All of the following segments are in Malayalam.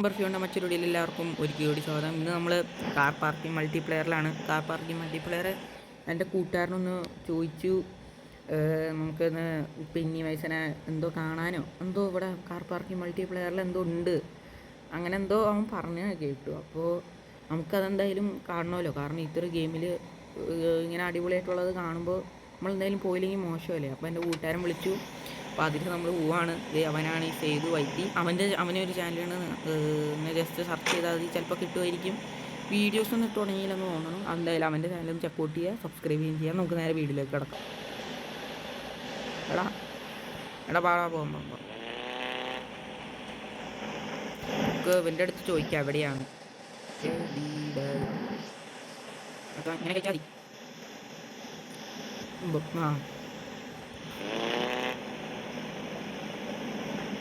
ബർഫിയോണ്ട മറ്റൊരു വീഡിയോയിൽ എല്ലാവർക്കും ഒരിക്കൽ കൂടി സ്വാഗതം. ഇന്ന് നമ്മൾ കാർ പാർക്കിംഗ് മൾട്ടിപ്ലെയറിലാണ്. കാർ പാർക്കിംഗ് മൾട്ടിപ്ലെയർ എൻ്റെ കൂട്ടുകാരനൊന്ന് ചോദിച്ചു, നമുക്കൊന്ന് പെന്നി വയസ്സനെ എന്തോ കാണാനോ എന്തോ ഇവിടെ കാർ പാർക്കിംഗ് മൾട്ടിപ്ലെയറിൽ എന്തോ ഉണ്ട്, അങ്ങനെ എന്തോ അവൻ പറഞ്ഞു കേട്ടു. അപ്പോൾ നമുക്കതെന്തായാലും കാണണമല്ലോ, കാരണം ഇത്ര ഗെയിമിൽ ഇങ്ങനെ അടിപൊളിയായിട്ടുള്ളത് കാണുമ്പോൾ നമ്മളെന്തായാലും പോയില്ലെങ്കിൽ മോശമല്ലേ. അപ്പോൾ എൻ്റെ കൂട്ടുകാരൻ വിളിച്ചു. അപ്പോൾ അതിൽ നമ്മൾ പോവാണ്. അവനാണ് ഈ സേതു വൈറ്റി. അവനൊരു ചാനലാണ്, ജസ്റ്റ് സെർച്ച് ചെയ്താൽ മതി, ചിലപ്പോൾ കിട്ടുമായിരിക്കും. വീഡിയോസ് ഒന്നും ഇട്ട് തുടങ്ങിയില്ലെന്ന് തോന്നണം. എന്തായാലും അവൻ്റെ ചാനലും സപ്പോർട്ട് ചെയ്യുക, സബ്സ്ക്രൈബ് ചെയ്യുകയും ചെയ്യാം. നമുക്ക് നേരെ വീഡിയോയിലേക്ക് കിടക്കാം. എടാ പാടാ പോകാൻ നമുക്ക് ഇവൻ്റെ അടുത്ത് ചോദിക്കാം എവിടെയാണ്. അങ്ങനെ കഴിച്ചാൽ മതി.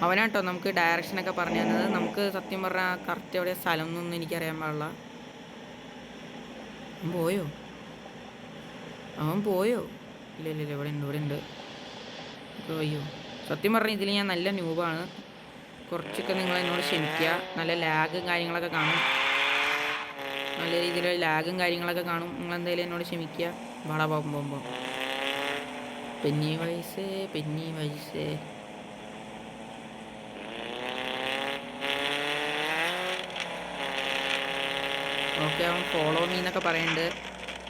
അവനാട്ടോ നമുക്ക് ഡയറക്ഷനൊക്കെ പറഞ്ഞു തന്നത്. നമുക്ക് സത്യം പറഞ്ഞാൽ കറക്റ്റ് എവിടെ സ്ഥലം എന്നൊന്നും എനിക്കറിയാൻ പാടില്ല. അവൻ പോയോ? ഇല്ല ഇവിടെ ഉണ്ട്. അയ്യോ, സത്യം പറഞ്ഞാൽ ഇതിൽ ഞാൻ നല്ല ന്യൂബാണ്. കുറച്ചൊക്കെ നിങ്ങൾ എന്നോട് ക്ഷമിക്കുക. നല്ല ലാഗും കാര്യങ്ങളൊക്കെ കാണും, നല്ല രീതിയിലുള്ള ലാഗും കാര്യങ്ങളൊക്കെ കാണും. നിങ്ങളെന്തായാലും എന്നോട് ക്ഷമിക്കുക. വള പോകുമ്പോൾ പെന്നി വയസ്സ് ഓക്കെ, അവൻ ഫോളോ മീ എന്നൊക്കെ പറയുന്നുണ്ട്.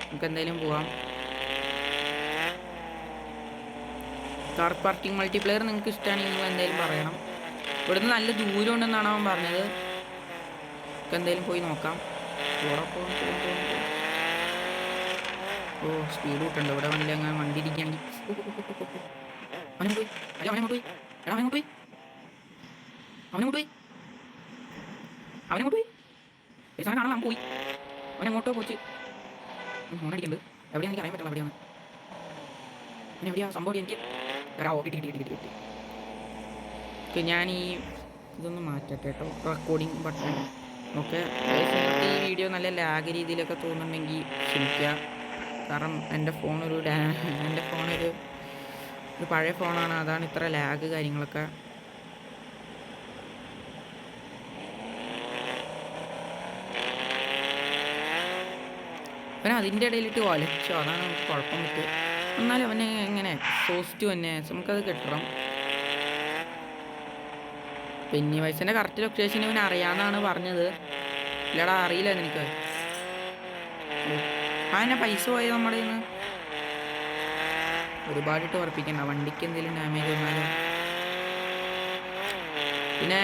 നമുക്ക് എന്തായാലും പോവാം. കാർ പാർക്കിംഗ് മൾട്ടിപ്ലെയർ നിങ്ങൾക്ക് ഇഷ്ടമാണെങ്കിൽ നിങ്ങൾ എന്തായാലും പറയണം. ഇവിടുന്ന് നല്ല ദൂരം ഉണ്ടെന്നാണ് അവൻ പറഞ്ഞത്. നമുക്ക് എന്തായാലും പോയി നോക്കാം. ഓ, സ്പീഡ് കൂട്ടുണ്ട് ഇവിടെ. വണ്ടി അങ്ങനെ വണ്ടി ഇരിക്കുകയാണെങ്കിൽ അവനങ്ങോട്ട് പോയി കാണാൻ അവൻ പോയി. അവനെങ്ങോട്ടോ പോച്ച് ഫോണടിക്കുന്നുണ്ട്. എവിടെയാണ് എനിക്ക് അറിയാൻ പറ്റില്ല. എവിടെയാ സംഭവം? എനിക്ക് കിട്ടി. ഞാൻ ഈ ഇതൊന്ന് മാറ്റട്ടെ കേട്ടോ, റെക്കോർഡിങ് ബട്ടൺ. ഓക്കെ, ഈ വീഡിയോ നല്ല ലാഗ് രീതിയിലൊക്കെ തോന്നുന്നുണ്ടെങ്കിൽ ക്ഷമിക്കുക. കാരണം എൻ്റെ ഫോണൊരു പഴയ ഫോണാണ്, അതാണ് ഇത്ര ലാഗ് കാര്യങ്ങളൊക്കെ. അവൻ അതിൻ്റെ ഇടയിലിട്ട് വലച്ചോ, അതാണ് നമുക്ക് കുഴപ്പം പറ്റും. എന്നാലും അവനെ എങ്ങനെ പോസ്റ്റ് തന്നെ നമുക്കത് കിട്ടണം. പെന്നി വയസ്സിൻ്റെ കറക്റ്റ് ലൊക്കേഷൻ ഇവൻ അറിയാമെന്നാണ് പറഞ്ഞത്. ഇല്ലടാ, അറിയില്ല എനിക്ക്. അതിനെ പൈസ പോയത് നമ്മുടെ ഇന്ന് ഒരുപാടിട്ട് ഉറപ്പിക്കണ്ട, വണ്ടിക്ക് എന്തെങ്കിലും ഡാമേജ് വന്നാലും. പിന്നെ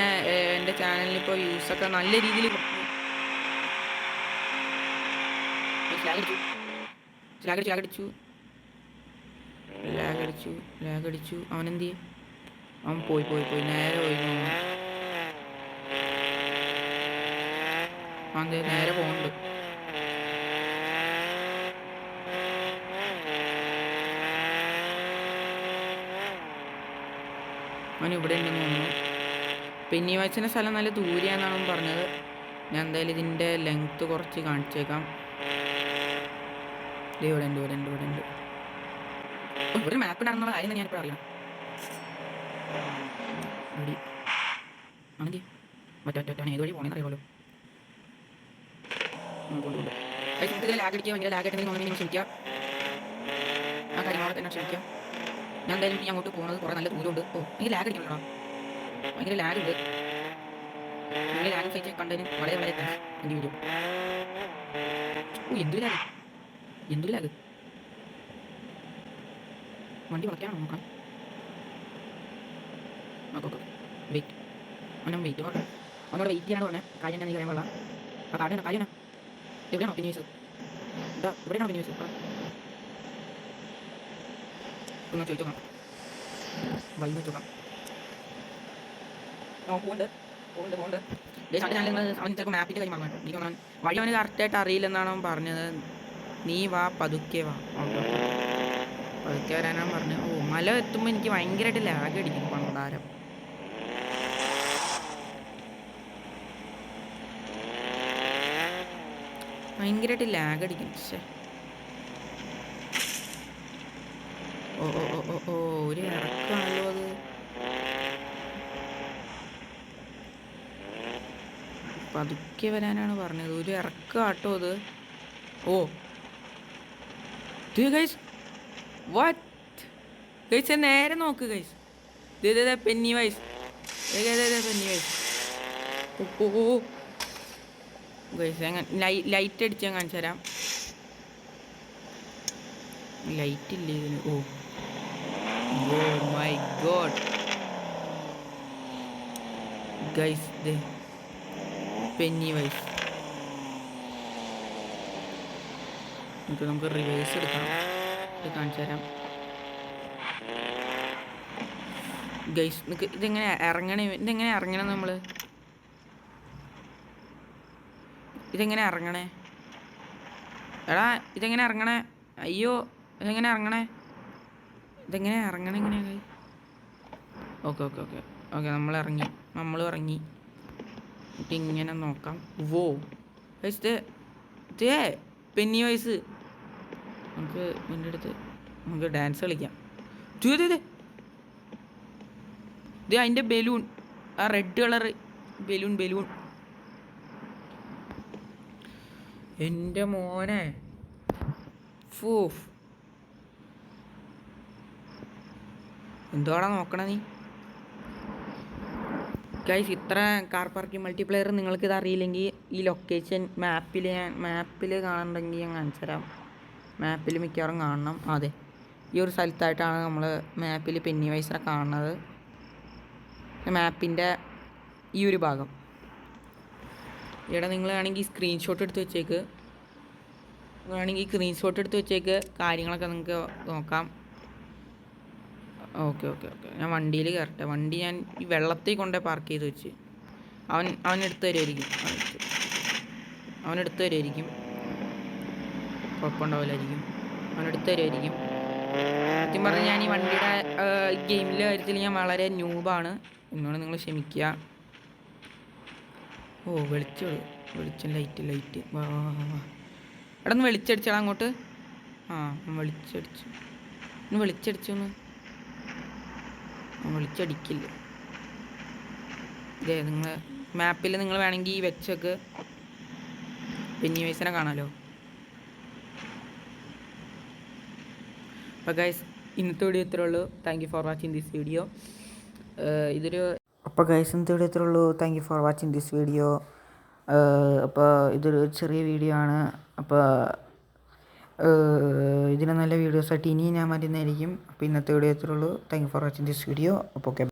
എൻ്റെ ചാനലിൽ ഇപ്പോൾ വ്യൂസൊക്കെ നല്ല രീതിയിൽ ലാഗടിച്ചു. അവനെന്ത് ചെയ്യും? അവൻ പോയി നേരെ പോയി. നേരെ പോകുന്നുണ്ട്. അവൻ ഇവിടെ ഉണ്ടെന്ന് തോന്നുന്നു. പെന്നി വയസ്സിൻ്റെ സ്ഥലം നല്ല ദൂരെയാണെന്നാണ് അവൻ പറഞ്ഞത്. ഞാൻ എന്തായാലും ഇതിൻ്റെ ലെങ്ത്ത് കുറച്ച് കാണിച്ചേക്കാം. ഇവിടെ ഉണ്ട്. ഇവിടെ മാപ്പ് ഉണ്ടാകുന്ന കാര്യം ഞാനിപ്പോൾ അറിയാം. ആണെങ്കിൽ മറ്റേ ഏത് വഴി പോകണമെന്ന് അറിയാമല്ലോ. ലാഗടിക്കുക, ഭയങ്കര ലാഗായിട്ട് നിങ്ങൾ ക്ഷമിക്കുക. ആ കാര്യങ്ങളോടെ തന്നെ ക്ഷമിക്കുക. ഞാൻ എന്തായാലും ഇനി അങ്ങോട്ട് പോകുന്നത് കുറേ നല്ല ദൂരമുണ്ട്. എനിക്ക് ലാഗ് അടിക്കണല്ലോ, ഭയങ്കര ലാഗുണ്ട്. നിങ്ങൾ ലാഗ് സഹിച്ച് കണ്ടതിന് വളരെ എൻ്റെ വീഡിയോ. എന്തൊരു ലാഗ്. വണ്ടി വളയ്ക്കാണോ നോക്കാം. വെയിറ്റ് അവനോട് വെയിറ്റ് ചെയ്യാനാണ് പറഞ്ഞത്. കാര്യം എന്താ നീ പറയാൻ പാടില്ല. ആ കാര്യം എവിടെയാണോ പിന്നീസ്? ഇവിടെയാണോ പിന്നീസ്? ഒന്ന് ചോദിച്ചു നോക്കാം. വൈകി നോക്കാം. പോകുന്നുണ്ട്. അവൻ ചിലപ്പോൾ മാപ്പിൻ്റെ കാര്യം പറഞ്ഞു. എനിക്ക് തോന്നാൻ വഴി അവന് കറക്റ്റായിട്ട് അറിയില്ലെന്നാണ് അവൻ പറഞ്ഞത്. നീ വാ, പതുക്കെ വാ. പതുക്കെ വരാനാണ് പറഞ്ഞത്. മല എത്തുമ്പോൾ എനിക്ക് ഭയങ്കരമായിട്ട് ലാഗ് അടിക്കും. പണ്ടാരം ഭയങ്കരമായിട്ട് ലാഗ് അടിക്കും. ഒരു ഇറക്കാണല്ലോ അത്. പതുക്കെ വരാനാണ് പറഞ്ഞത്. ഒരു ഇറക്കാട്ടോ അത്. ഓ ഗൈസ്, വാട്ട് ഗൈസ്, നേരെ നോക്ക് guys. Penny wise, penny wise. Oh guys, light അടിച്ച് ഞാൻ കാണിച്ചു തരാം. ലൈറ്റ് ഇല്ല ഇതിന്. Oh my god guys, penny wise. നമുക്ക് റിവേഴ്സ് എടുക്കാം. ഇത് കാണിച്ചു തരാം ഗൈസ്. നിങ്ങൾക്ക് ഇതെങ്ങനെ ഇറങ്ങണം നമ്മൾ? ഇതെങ്ങനെ ഇറങ്ങണേ? എടാ ഇതെങ്ങനെ ഇറങ്ങണേ? അയ്യോ, ഇതെങ്ങനെ ഇറങ്ങണേ? എങ്ങനെയാണ്? ഓക്കെ നമ്മൾ ഇറങ്ങി. ഇങ്ങനെ നോക്കാം. വോ ഗൈസ്, പെന്നി വൈസ്. നമുക്ക് ഇതിൻ്റെ അടുത്ത് നമുക്ക് ഡാൻസ് കളിക്കാം. അതിൻ്റെ ബലൂൺ, ആ റെഡ് കളർ ബലൂൺ. എൻ്റെ മോനെ, ഫൂഫ്, എന്തോടാ നോക്കണ നീ? ഗൈസ്, ഇത്ര കാർ പാർക്കിംഗ് മൾട്ടിപ്ലെയർ നിങ്ങൾക്കിത് അറിയില്ലെങ്കിൽ ഈ ലൊക്കേഷൻ മാപ്പിൽ കാണുന്നുണ്ടെങ്കിൽ ഞാൻ കാണിച്ചു തരാം. മാപ്പിൽ മിക്കവാറും കാണണം. അതെ, ഈ ഒരു സ്ഥലത്തായിട്ടാണ് നമ്മൾ മാപ്പിൽ പെന്നി വൈസിനെ കാണുന്നത്. മാപ്പിൻ്റെ ഈ ഒരു ഭാഗം. ഇവിടെ നിങ്ങൾ വേണമെങ്കിൽ സ്ക്രീൻഷോട്ട് എടുത്ത് വെച്ചേക്ക്. കാര്യങ്ങളൊക്കെ നിങ്ങൾക്ക് നോക്കാം. ഓക്കെ ഞാൻ വണ്ടിയിൽ കയറട്ടെ. വണ്ടി ഞാൻ ഈ വെള്ളത്തിൽ കൊണ്ടേ പാർക്ക് ചെയ്ത് വെച്ച്. അവനെടുത്ത് തരുമായിരിക്കും. കുഴപ്പമുണ്ടാവില്ലായിരിക്കും. സത്യം പറഞ്ഞാൽ ഞാൻ ഈ വണ്ടിയുടെ ഗെയിമിലെ കാര്യത്തിൽ ഞാൻ വളരെ ന്യൂബാണ്. എന്നോട് നിങ്ങൾ ക്ഷമിക്കുക. ഓ വെളിച്ചം ലൈറ്റ്. വാ എടാ, ഒന്ന് വെളിച്ചടിച്ചാടാ അങ്ങോട്ട്. വെളിച്ചടിക്കില്ല. ഇതേ നിങ്ങൾ മാപ്പിൽ നിങ്ങൾ വേണമെങ്കിൽ വെച്ചൊക്കെ പെന്നി വൈസിനെ കാണാമല്ലോ. അപ്പോൾ ഗൈസ്, ഇന്നത്തെ വീഡിയോ ഇത്രേ ഉള്ളൂ. Thank you for watching this video. അപ്പോൾ ഇതൊരു ചെറിയ വീഡിയോ ആണ്. അപ്പോൾ ഇതിന് നല്ല വീഡിയോസായിട്ട് ഇനിയും ഞാൻ വരുന്നതായിരിക്കും. അപ്പോൾ ഇന്നത്തെ വീഡിയോ ഇത്രേ ഉള്ളൂ. Thank you for watching this video. അപ്പോൾ ഓക്കെ.